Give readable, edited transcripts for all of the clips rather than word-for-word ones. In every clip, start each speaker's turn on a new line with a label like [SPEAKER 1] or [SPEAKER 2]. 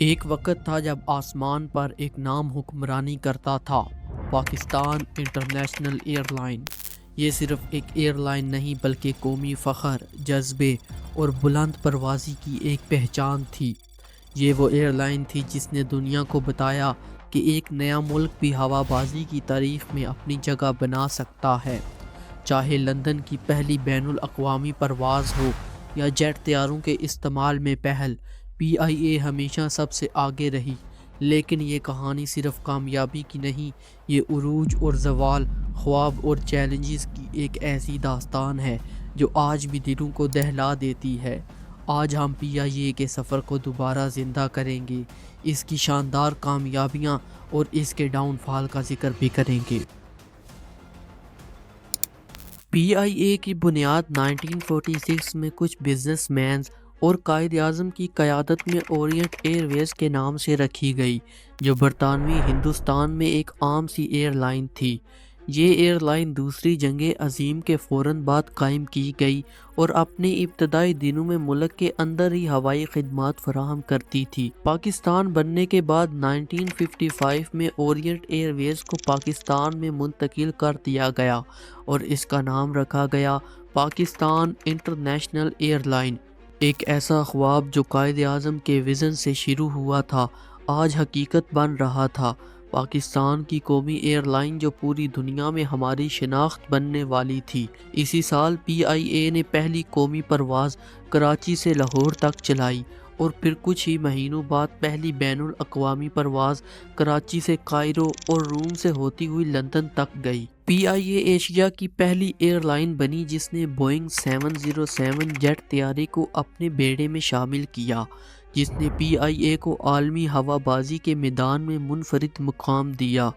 [SPEAKER 1] ایک وقت تھا جب آسمان پر ایک نام حکمرانی کرتا تھا، پاکستان انٹرنیشنل ایئر لائن۔ یہ صرف ایک ایئر لائن نہیں بلکہ قومی فخر، جذبے اور بلند پروازی کی ایک پہچان تھی۔ یہ وہ ایئر لائن تھی جس نے دنیا کو بتایا کہ ایک نیا ملک بھی ہوا بازی کی تاریخ میں اپنی جگہ بنا سکتا ہے۔ چاہے لندن کی پہلی بین الاقوامی پرواز ہو یا جیٹ طیاروں کے استعمال میں پہل، پی آئی اے ہمیشہ سب سے آگے رہی۔ لیکن یہ کہانی صرف کامیابی کی نہیں، یہ عروج اور زوال، خواب اور چیلنجز کی ایک ایسی داستان ہے جو آج بھی دلوں کو دہلا دیتی ہے۔ آج ہم پی آئی اے کے سفر کو دوبارہ زندہ کریں گے، اس کی شاندار کامیابیاں اور اس کے ڈاؤن فال کا ذکر بھی کریں گے۔ پی آئی اے کی بنیاد 1946 میں کچھ بزنس مینز اور قائد اعظم کی قیادت میں اورینٹ ایئر ویز کے نام سے رکھی گئی، جو برطانوی ہندوستان میں ایک عام سی ایئر لائن تھی۔ یہ ایئر لائن دوسری جنگ عظیم کے فوراً بعد قائم کی گئی اور اپنے ابتدائی دنوں میں ملک کے اندر ہی ہوائی خدمات فراہم کرتی تھی۔ پاکستان بننے کے بعد 1955 میں اورینٹ ایئر ویز کو پاکستان میں منتقل کر دیا گیا اور اس کا نام رکھا گیا پاکستان انٹرنیشنل ایئر لائن۔ ایک ایسا خواب جو قائد اعظم کے وژن سے شروع ہوا تھا، آج حقیقت بن رہا تھا۔ پاکستان کی قومی ایئر لائن جو پوری دنیا میں ہماری شناخت بننے والی تھی۔ اسی سال پی آئی اے نے پہلی قومی پرواز کراچی سے لاہور تک چلائی اور پھر کچھ ہی مہینوں بعد پہلی بین الاقوامی پرواز کراچی سے کائرو اور روم سے ہوتی ہوئی لندن تک گئی۔ پی آئی اے ایشیا کی پہلی ایئر لائن بنی جس نے بوئنگ 707 جیٹ طیارے کو اپنے بیڑے میں شامل کیا، جس نے پی آئی اے کو عالمی ہوا بازی کے میدان میں منفرد مقام دیا۔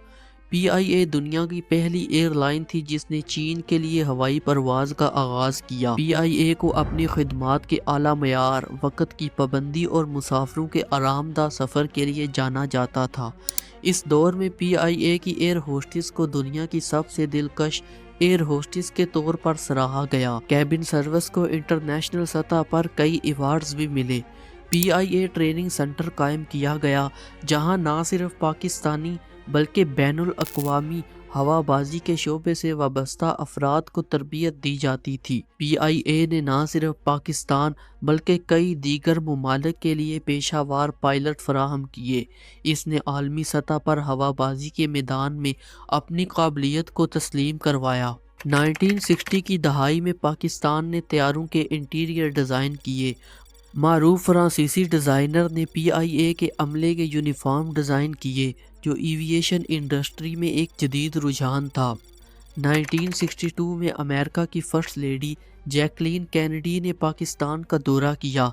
[SPEAKER 1] پی آئی اے دنیا کی پہلی ایئر لائن تھی جس نے چین کے لیے ہوائی پرواز کا آغاز کیا۔ پی آئی اے کو اپنی خدمات کے اعلیٰ معیار، وقت کی پابندی اور مسافروں کے آرام دہ سفر کے لیے جانا جاتا تھا۔ اس دور میں پی آئی اے کی ایئر ہوسٹس کو دنیا کی سب سے دلکش ایئر ہوسٹس کے طور پر سراہا گیا۔ کیبن سروس کو انٹرنیشنل سطح پر کئی ایوارڈز بھی ملے۔ پی آئی اے ٹریننگ سینٹر قائم کیا گیا جہاں نہ صرف پاکستانی بلکہ بین الاقوامی ہوا بازی کے شعبے سے وابستہ افراد کو تربیت دی جاتی تھی۔ پی آئی اے نے نہ صرف پاکستان بلکہ کئی دیگر ممالک کے لیے پیشہ ور پائلٹ فراہم کیے۔ اس نے عالمی سطح پر ہوا بازی کے میدان میں اپنی قابلیت کو تسلیم کروایا۔ 1960 کی دہائی میں پاکستان نے طیاروں کے انٹیریئر ڈیزائن کیے۔ معروف فرانسیسی ڈیزائنر نے پی آئی اے کے عملے کے یونیفارم ڈیزائن کیے، جو ایوییشن انڈسٹری میں ایک جدید رجحان تھا۔ 1962 میں امریکہ کی فرسٹ لیڈی جیکلین کینیڈی نے پاکستان کا دورہ کیا،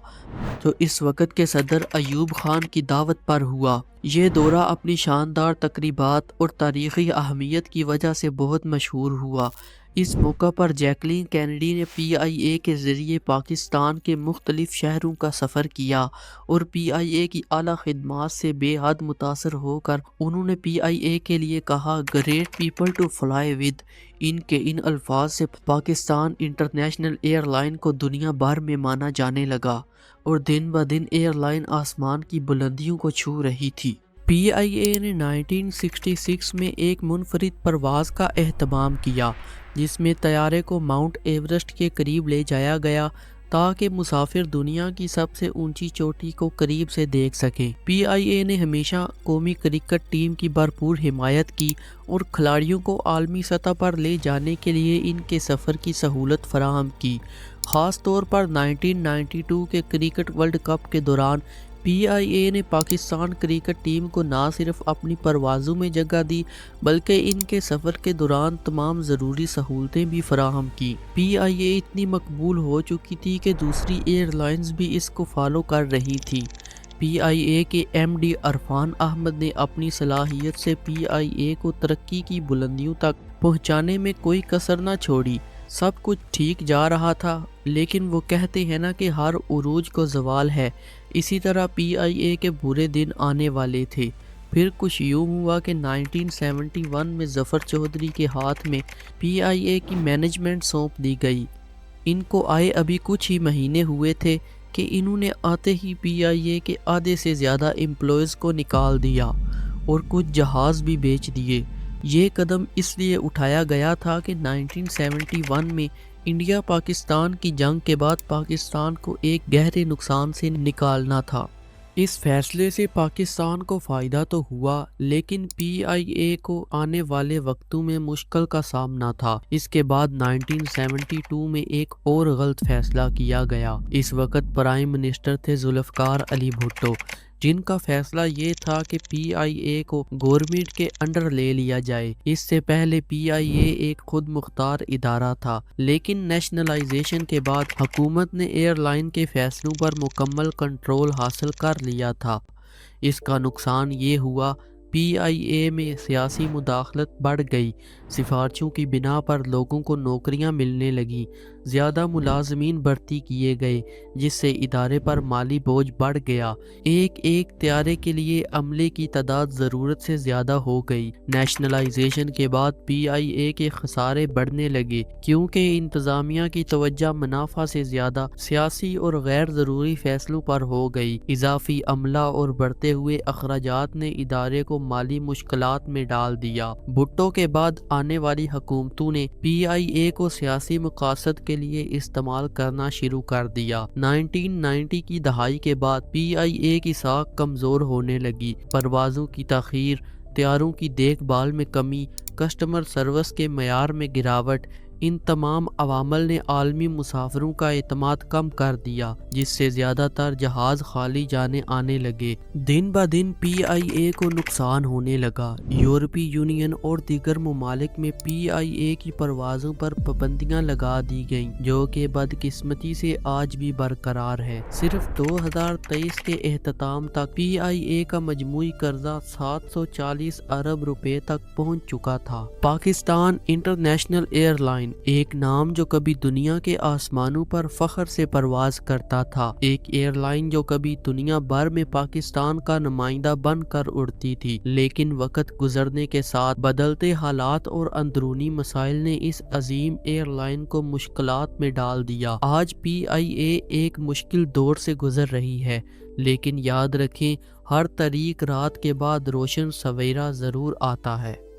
[SPEAKER 1] جو اس وقت کے صدر ایوب خان کی دعوت پر ہوا۔ یہ دورہ اپنی شاندار تقریبات اور تاریخی اہمیت کی وجہ سے بہت مشہور ہوا۔ اس موقع پر جیکلین کینیڈی نے پی آئی اے کے ذریعے پاکستان کے مختلف شہروں کا سفر کیا اور پی آئی اے کی اعلیٰ خدمات سے بے حد متاثر ہو کر انہوں نے پی آئی اے کے لیے کہا، great people to fly with. ان کے ان الفاظ سے پاکستان انٹرنیشنل ایئر لائن کو دنیا بھر میں مانا جانے لگا اور دن بدن ایئر لائن آسمان کی بلندیوں کو چھو رہی تھی۔ پی آئی اے نے 1966 میں ایک منفرد پرواز کا اہتمام کیا جس میں طیارے کو ماؤنٹ ایورسٹ کے قریب لے جایا گیا تاکہ مسافر دنیا کی سب سے اونچی چوٹی کو قریب سے دیکھ سکیں۔ پی آئی اے نے ہمیشہ قومی کرکٹ ٹیم کی بھرپور حمایت کی اور کھلاڑیوں کو عالمی سطح پر لے جانے کے لیے ان کے سفر کی سہولت فراہم کی۔ خاص طور پر 1992 کے کرکٹ ورلڈ کپ کے دوران پی آئی اے نے پاکستان کرکٹ ٹیم کو نہ صرف اپنی پروازوں میں جگہ دی بلکہ ان کے سفر کے دوران تمام ضروری سہولتیں بھی فراہم کی۔ پی آئی اے اتنی مقبول ہو چکی تھی کہ دوسری ایئر لائنز بھی اس کو فالو کر رہی تھی۔ پی آئی اے کے ایم ڈی عرفان احمد نے اپنی صلاحیت سے پی آئی اے کو ترقی کی بلندیوں تک پہنچانے میں کوئی کسر نہ چھوڑی۔ سب کچھ ٹھیک جا رہا تھا، لیکن وہ کہتے ہیں نا کہ ہر عروج کو زوال ہے، اسی طرح پی آئی اے کے برے دن آنے والے تھے۔ پھر کچھ یوں ہوا کہ 1971 میں ظفر چودھری کے ہاتھ میں پی آئی اے کی مینجمنٹ سونپ دی گئی۔ ان کو آئے ابھی کچھ ہی مہینے ہوئے تھے کہ انہوں نے آتے ہی PIA کے آدھے سے زیادہ امپلائیز کو نکال دیا اور کچھ جہاز بھی بیچ دیے۔ یہ قدم اس لیے اٹھایا گیا تھا کہ 1971 میں انڈیا پاکستان کی جنگ کے بعد پاکستان کو ایک گہرے نقصان سے نکالنا تھا۔ اس فیصلے سے پاکستان کو فائدہ تو ہوا، لیکن PIA کو آنے والے وقتوں میں مشکل کا سامنا تھا۔ اس کے بعد 1972 میں ایک اور غلط فیصلہ کیا گیا۔ اس وقت پرائم منسٹر تھے ذوالفقار علی بھٹو، جن کا فیصلہ یہ تھا کہ PIA کو گورنمنٹ کے انڈر لے لیا جائے۔ اس سے پہلے PIA ایک خود مختار ادارہ تھا، لیکن نیشنلائزیشن کے بعد حکومت نے ایئر لائن کے فیصلوں پر مکمل کنٹرول حاصل کر لیا تھا۔ اس کا نقصان یہ ہوا، PIA میں سیاسی مداخلت بڑھ گئی، سفارشوں کی بنا پر لوگوں کو نوکریاں ملنے لگیں، زیادہ ملازمین بھرتی کیے گئے، جس سے ادارے پر مالی بوجھ بڑھ گیا۔ ایک طیارے کے لیے عملے کی تعداد ضرورت سے زیادہ ہو گئی۔ نیشنلائزیشن کے بعد PIA کے خسارے بڑھنے لگے، کیونکہ انتظامیہ کی توجہ منافع سے زیادہ سیاسی اور غیر ضروری فیصلوں پر ہو گئی۔ اضافی عملہ اور بڑھتے ہوئے اخراجات نے ادارے کو مالی مشکلات میں ڈال دیا۔ بھٹو کے بعد آنے والی حکومتوں نے PIA کو سیاسی مقاصد کے لیے استعمال کرنا شروع کر دیا۔ 1990 کی دہائی کے بعد PIA کی ساکھ کمزور ہونے لگی۔ پروازوں کی تاخیر، طیاروں کی دیکھ بھال میں کمی، کسٹمر سروس کے معیار میں گراوٹ، ان تمام عوامل نے عالمی مسافروں کا اعتماد کم کر دیا، جس سے زیادہ تر جہاز خالی جانے آنے لگے۔ دن بہ دن PIA کو نقصان ہونے لگا۔ یورپی یونین اور دیگر ممالک میں PIA کی پروازوں پر پابندیاں لگا دی گئیں، جو کہ بدقسمتی سے آج بھی برقرار ہے۔ صرف 2023 کے اختتام تک PIA کا مجموعی قرضہ 740 ارب روپے تک پہنچ چکا تھا۔ پاکستان انٹرنیشنل ایئر لائن، ایک نام جو کبھی دنیا کے آسمانوں پر فخر سے پرواز کرتا تھا، ایک ایئر لائن جو کبھی دنیا بھر میں پاکستان کا نمائندہ بن کر اڑتی تھی، لیکن وقت گزرنے کے ساتھ بدلتے حالات اور اندرونی مسائل نے اس عظیم ایئر لائن کو مشکلات میں ڈال دیا۔ آج PIA ایک مشکل دور سے گزر رہی ہے، لیکن یاد رکھیں، ہر طریق رات کے بعد روشن سویرا ضرور آتا ہے۔